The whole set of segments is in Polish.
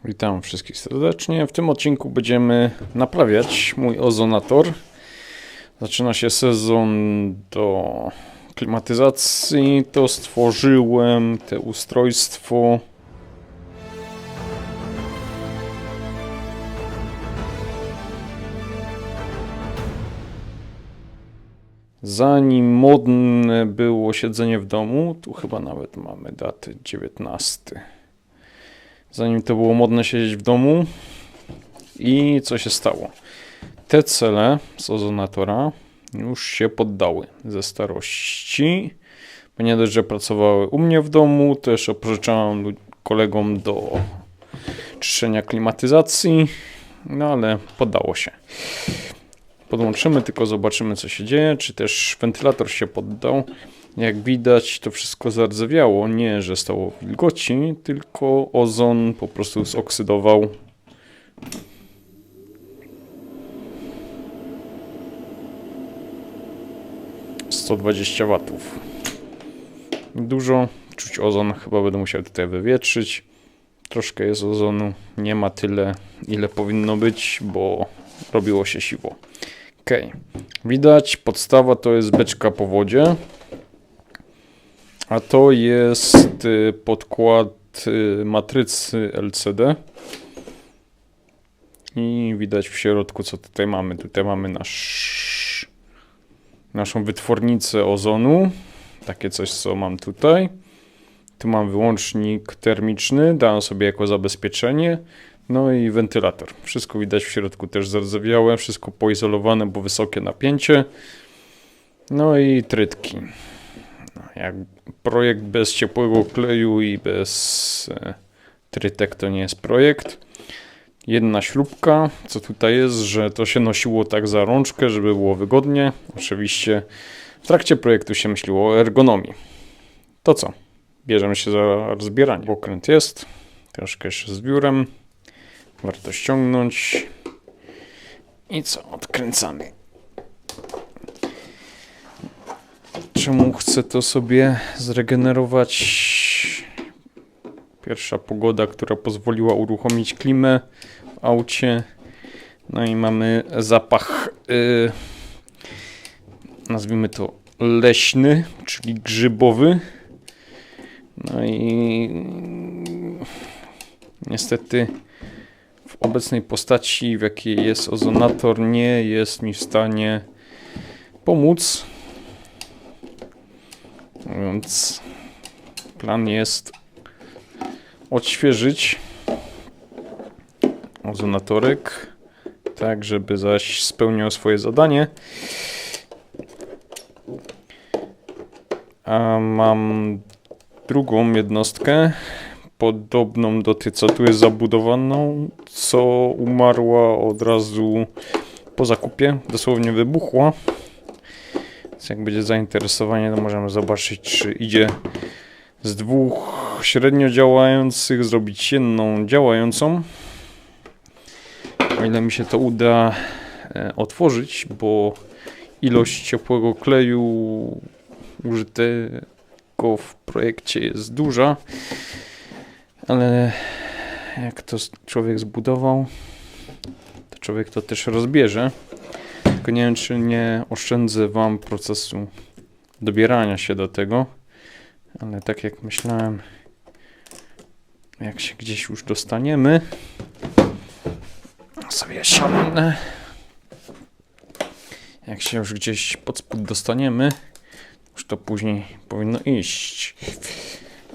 Witam wszystkich serdecznie. W tym odcinku będziemy naprawiać mój ozonator. Zaczyna się sezon do klimatyzacji. To stworzyłem, te ustrojstwo. Zanim modne było siedzenie w domu, tu chyba nawet mamy datę 19. Zanim to było modne siedzieć w domu i co się stało? Te cele z ozonatora już się poddały ze starości. Bo nie dość, że pracowały u mnie w domu, też opożyczałem kolegom do czyszczenia klimatyzacji, no ale poddało się. Podłączymy, tylko zobaczymy co się dzieje, czy też wentylator się poddał. Jak widać, to wszystko zardzewiało. Nie, że stało wilgoci, tylko ozon po prostu zoksydował. - 120 watów. Dużo. Czuć ozon. Chyba będę musiał tutaj wywietrzyć. Troszkę jest ozonu. Nie ma tyle, ile powinno być, bo robiło się siwo. Ok. Widać, podstawa to jest beczka po wodzie. A to jest podkład matrycy LCD. I widać w środku, co tutaj mamy. Tutaj mamy naszą wytwornicę ozonu. Takie coś, co mam tutaj. Tu mam wyłącznik termiczny. Dałem sobie jako zabezpieczenie. No i wentylator. Wszystko widać w środku też zardzewiałe. Wszystko poizolowane, bo wysokie napięcie. No i trytki. Jak projekt bez ciepłego kleju i bez trytek to nie jest projekt. Jedna śrubka, co tutaj jest, że to się nosiło tak za rączkę, żeby było wygodnie. Oczywiście w trakcie projektu się myśliło o ergonomii. To co? Bierzemy się za rozbieranie. Okręt jest, troszkę jeszcze z biurem. Warto ściągnąć. I co? Odkręcamy. Czemu chcę to sobie zregenerować? Pierwsza pogoda, która pozwoliła uruchomić klimę w aucie. No i mamy zapach, nazwijmy to leśny, czyli grzybowy. No i niestety w obecnej postaci, w jakiej jest ozonator, nie jest mi w stanie pomóc. Więc plan jest odświeżyć ozonatorek, tak żeby zaś spełniał swoje zadanie. A mam drugą jednostkę, podobną do tej, co tu jest zabudowaną, co umarła od razu po zakupie, dosłownie wybuchła. Więc jak będzie zainteresowanie, to możemy zobaczyć, czy idzie z dwóch średnio działających zrobić jedną działającą. O ile mi się to uda otworzyć, bo ilość ciepłego kleju użytego w projekcie jest duża, ale jak to człowiek zbudował, to człowiek to też rozbierze. Tylko nie wiem, czy nie oszczędzę wam procesu dobierania się do tego, ale tak jak myślałem, jak się gdzieś już dostaniemy, sobie siądę. Jak się już gdzieś pod spód dostaniemy, już to później powinno iść.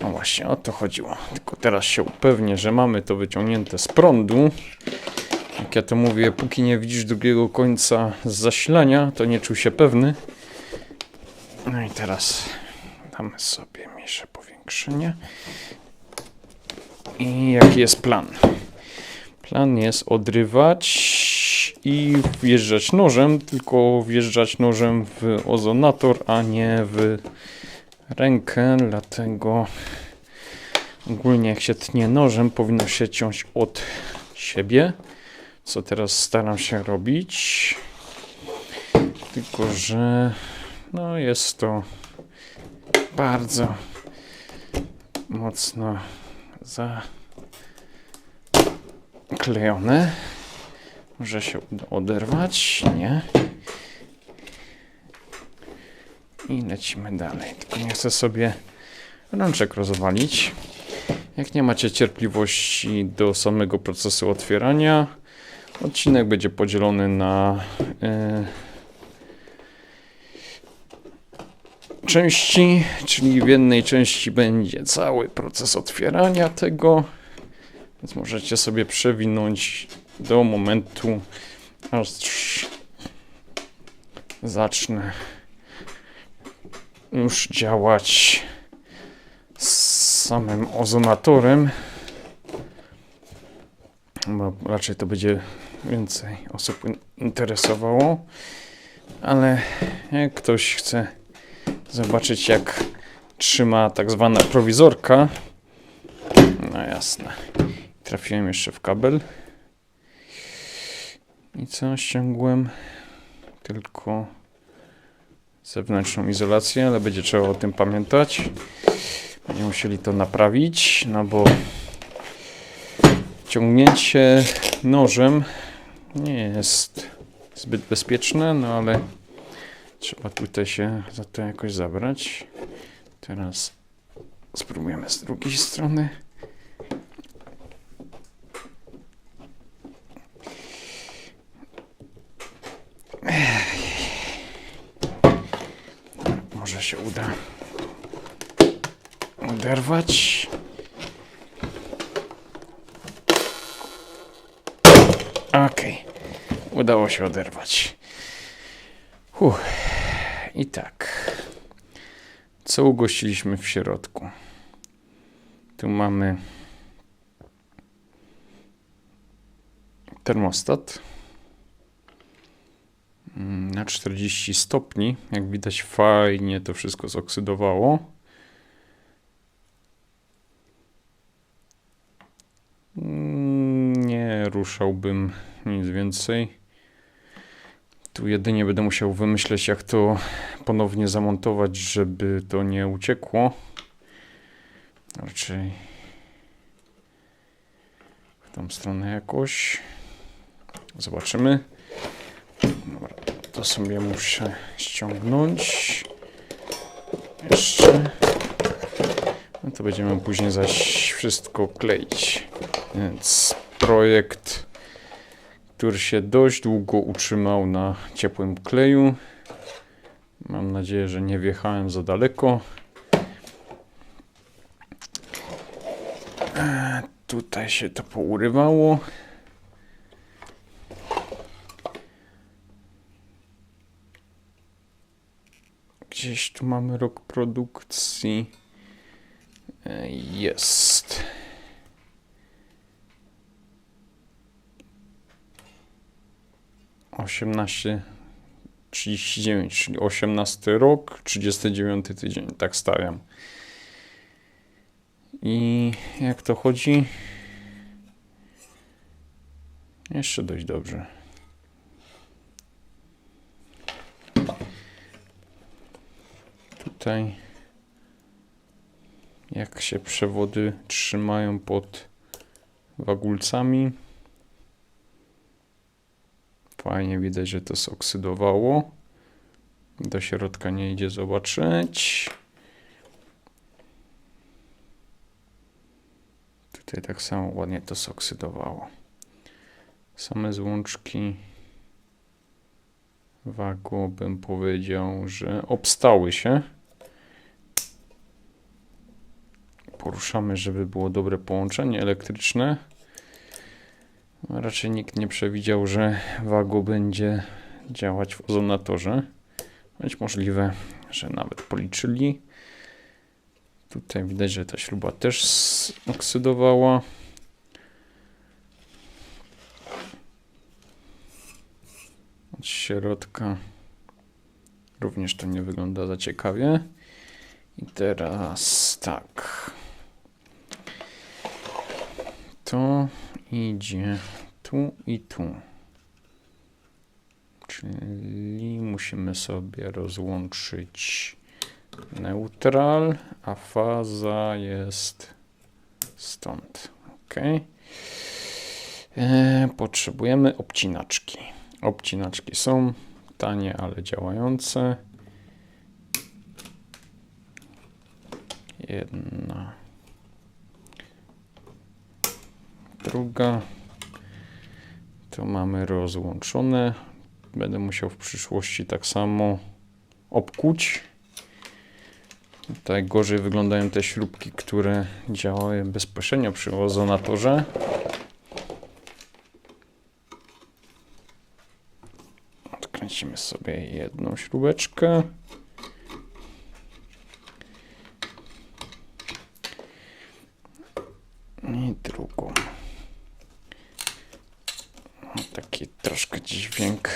No właśnie, o to chodziło. Tylko teraz się upewnię, że mamy to wyciągnięte z prądu. Jak ja to mówię, póki nie widzisz drugiego końca z zasilania, to nie czuł się pewny. No i teraz damy sobie mniejsze powiększenie. I jaki jest plan? Plan jest odrywać i wjeżdżać nożem, tylko wjeżdżać nożem w ozonator, a nie w rękę, dlatego ogólnie jak się tnie nożem, powinno się ciąć od siebie, co teraz staram się robić, tylko że no jest to bardzo mocno zaklejone. Może się uda oderwać? Nie. I lecimy dalej. Tylko nie chcę sobie rączek rozwalić. Jak nie macie cierpliwości do samego procesu otwierania, odcinek będzie podzielony na części, czyli w jednej części będzie cały proces otwierania tego, więc możecie sobie przewinąć do momentu, aż zacznę już działać z samym ozonatorem, bo raczej to będzie więcej osób interesowało, ale jak ktoś chce zobaczyć, jak trzyma tak zwana prowizorka, no jasne, trafiłem jeszcze w kabel i co, ściągłem tylko zewnętrzną izolację, ale będzie trzeba o tym pamiętać. Będziemy musieli to naprawić, no bo ciągnięcie nożem nie jest zbyt bezpieczne, no ale trzeba tutaj się za to jakoś zabrać. Teraz spróbujemy z drugiej strony. Może się uda oderwać. Okej, udało się oderwać. I tak, co ugościliśmy w środku? Tu mamy termostat na 40 stopni. Jak widać, fajnie to wszystko zoksydowało. Nie ruszałbym nic więcej. Tu jedynie będę musiał wymyśleć, jak to ponownie zamontować, żeby to nie uciekło. Raczej w tą stronę jakoś. Zobaczymy. Dobra, to sobie muszę ściągnąć. Jeszcze. No to będziemy później zaś wszystko kleić. Więc projekt, który się dość długo utrzymał na ciepłym kleju. Mam nadzieję, że nie wjechałem za daleko. Tutaj się to pourywało. Gdzieś tu mamy rok produkcji. Jest. osiemnaście 39, czyli 18 rok, 39 tydzień, tak stawiam. I jak to chodzi? Jeszcze dość dobrze. Tutaj jak się przewody trzymają pod wagulcami. Fajnie widać, że to zoksydowało. Do środka nie idzie zobaczyć. Tutaj tak samo ładnie to zoksydowało. Same złączki wago bym powiedział, że obstały się. Poruszamy, żeby było dobre połączenie elektryczne. Raczej nikt nie przewidział, że wago będzie działać w ozonatorze. Choć możliwe, że nawet policzyli. Tutaj widać, że ta śruba też oksydowała. Od środka również to nie wygląda za ciekawie. I teraz tak. To idzie tu i tu. Czyli musimy sobie rozłączyć neutral, a faza jest stąd. Ok. Potrzebujemy obcinaczki. Obcinaczki są tanie, ale działające. Jedna. Druga. To mamy rozłączone. Będę musiał w przyszłości tak samo obkuć. Tutaj gorzej wyglądają te śrubki, które działają bezpośrednio przy ozonatorze. Odkręcimy sobie jedną śrubeczkę. I drugą. Taki troszkę dźwięk.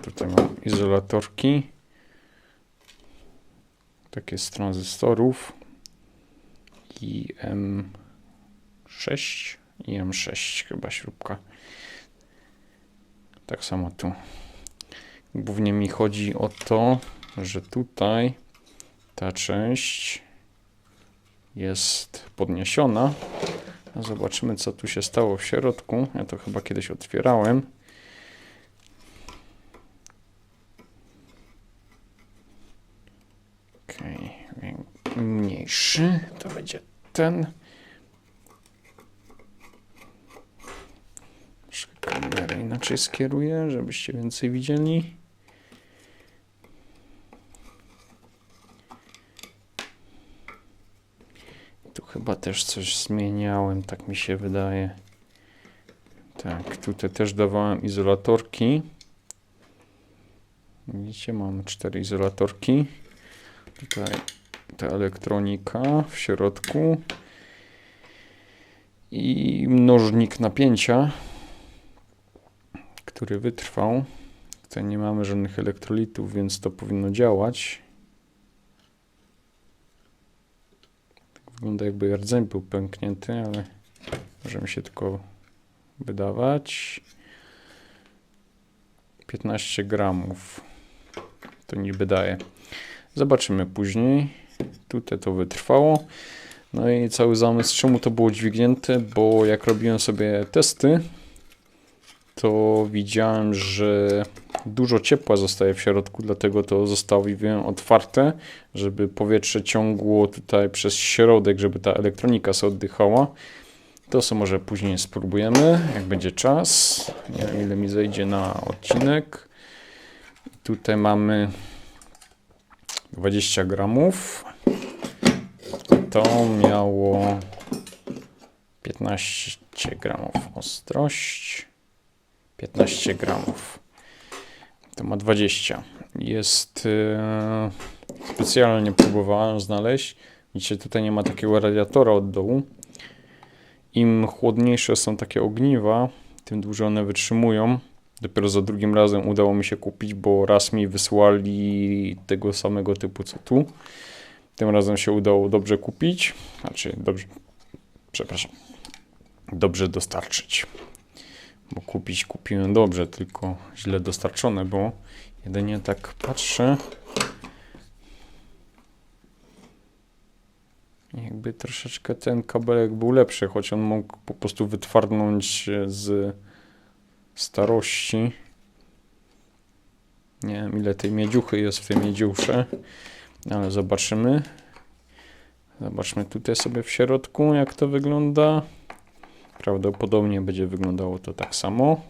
Tutaj mam izolatorki. Takie z tranzystorów. IM6 chyba śrubka. Tak samo tu. Głównie mi chodzi o to, że tutaj ta część jest podniesiona. Zobaczymy, co tu się stało w środku. Ja to chyba kiedyś otwierałem. Okej, mniejszy to będzie ten. Troszkę kamerę inaczej skieruję, żebyście więcej widzieli. Tu chyba też coś zmieniałem, tak mi się wydaje. Tak, tutaj też dawałem izolatorki. Widzicie, mamy 4 izolatorki. Tutaj ta elektronika w środku. I mnożnik napięcia, który wytrwał. Tutaj nie mamy żadnych elektrolitów, więc to powinno działać. Wygląda, jakby rdzeń był pęknięty, ale może mi się tylko wydawać. 15 gramów to niby daje. Zobaczymy później. Tutaj to wytrwało. No i cały zamysł, czemu to było dźwignięte, bo jak robiłem sobie testy, to widziałem, że dużo ciepła zostaje w środku, dlatego to zostawiłem otwarte, żeby powietrze ciągło tutaj przez środek, żeby ta elektronika sobie oddychała. To sobie może później spróbujemy, jak będzie czas. Nie wiem, ile mi zejdzie na odcinek. Tutaj mamy 20 gramów. To miało 15 gramów ostrość. 15 gramów. To ma 20. Jest specjalnie próbowałem znaleźć. Widzicie, tutaj nie ma takiego radiatora od dołu. Im chłodniejsze są takie ogniwa, tym dłużej one wytrzymują. Dopiero za drugim razem udało mi się kupić, bo raz mi wysłali tego samego typu co tu. Tym razem się udało dobrze kupić. Znaczy, dobrze dostarczyć. Bo kupiłem dobrze, tylko źle dostarczone było. Jedynie tak patrzę. Jakby troszeczkę ten kabelek był lepszy, choć on mógł po prostu wytwarnąć z starości. Nie wiem, ile tej miedziuchy jest w tej miedziusze, ale zobaczymy. Zobaczmy tutaj sobie w środku, jak to wygląda. Prawdopodobnie będzie wyglądało to tak samo.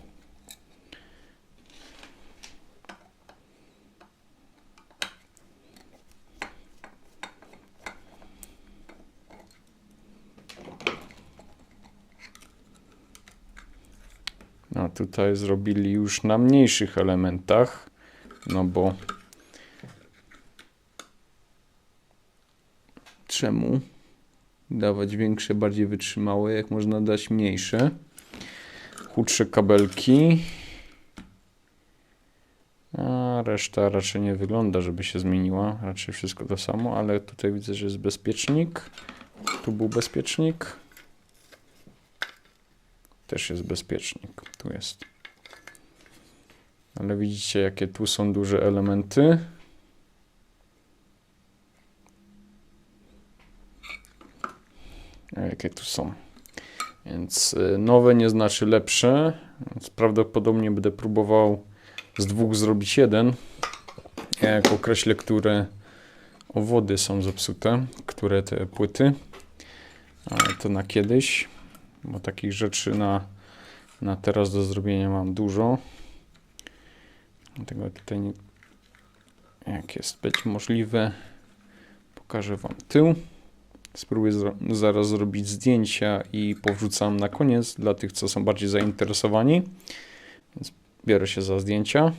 No tutaj zrobili już na mniejszych elementach, no bo czemu dawać większe, bardziej wytrzymałe, jak można dać mniejsze? Chudsze kabelki. A reszta raczej nie wygląda, żeby się zmieniła. Raczej wszystko to samo, ale tutaj widzę, że jest bezpiecznik. Tu był bezpiecznik. Też jest bezpiecznik. Tu jest. Ale widzicie, jakie tu są duże elementy. Jakie tu są. Więc nowe nie znaczy lepsze. Więc prawdopodobnie będę próbował z dwóch zrobić jeden. Ja jak określę, które owody są zepsute, które te płyty. Ale to na kiedyś, bo takich rzeczy na teraz do zrobienia mam dużo. Dlatego tutaj nie, jak jest być możliwe, pokażę Wam tył. Spróbuję zaraz zrobić zdjęcia i powrzucam na koniec dla tych, co są bardziej zainteresowani. Więc biorę się za zdjęcia.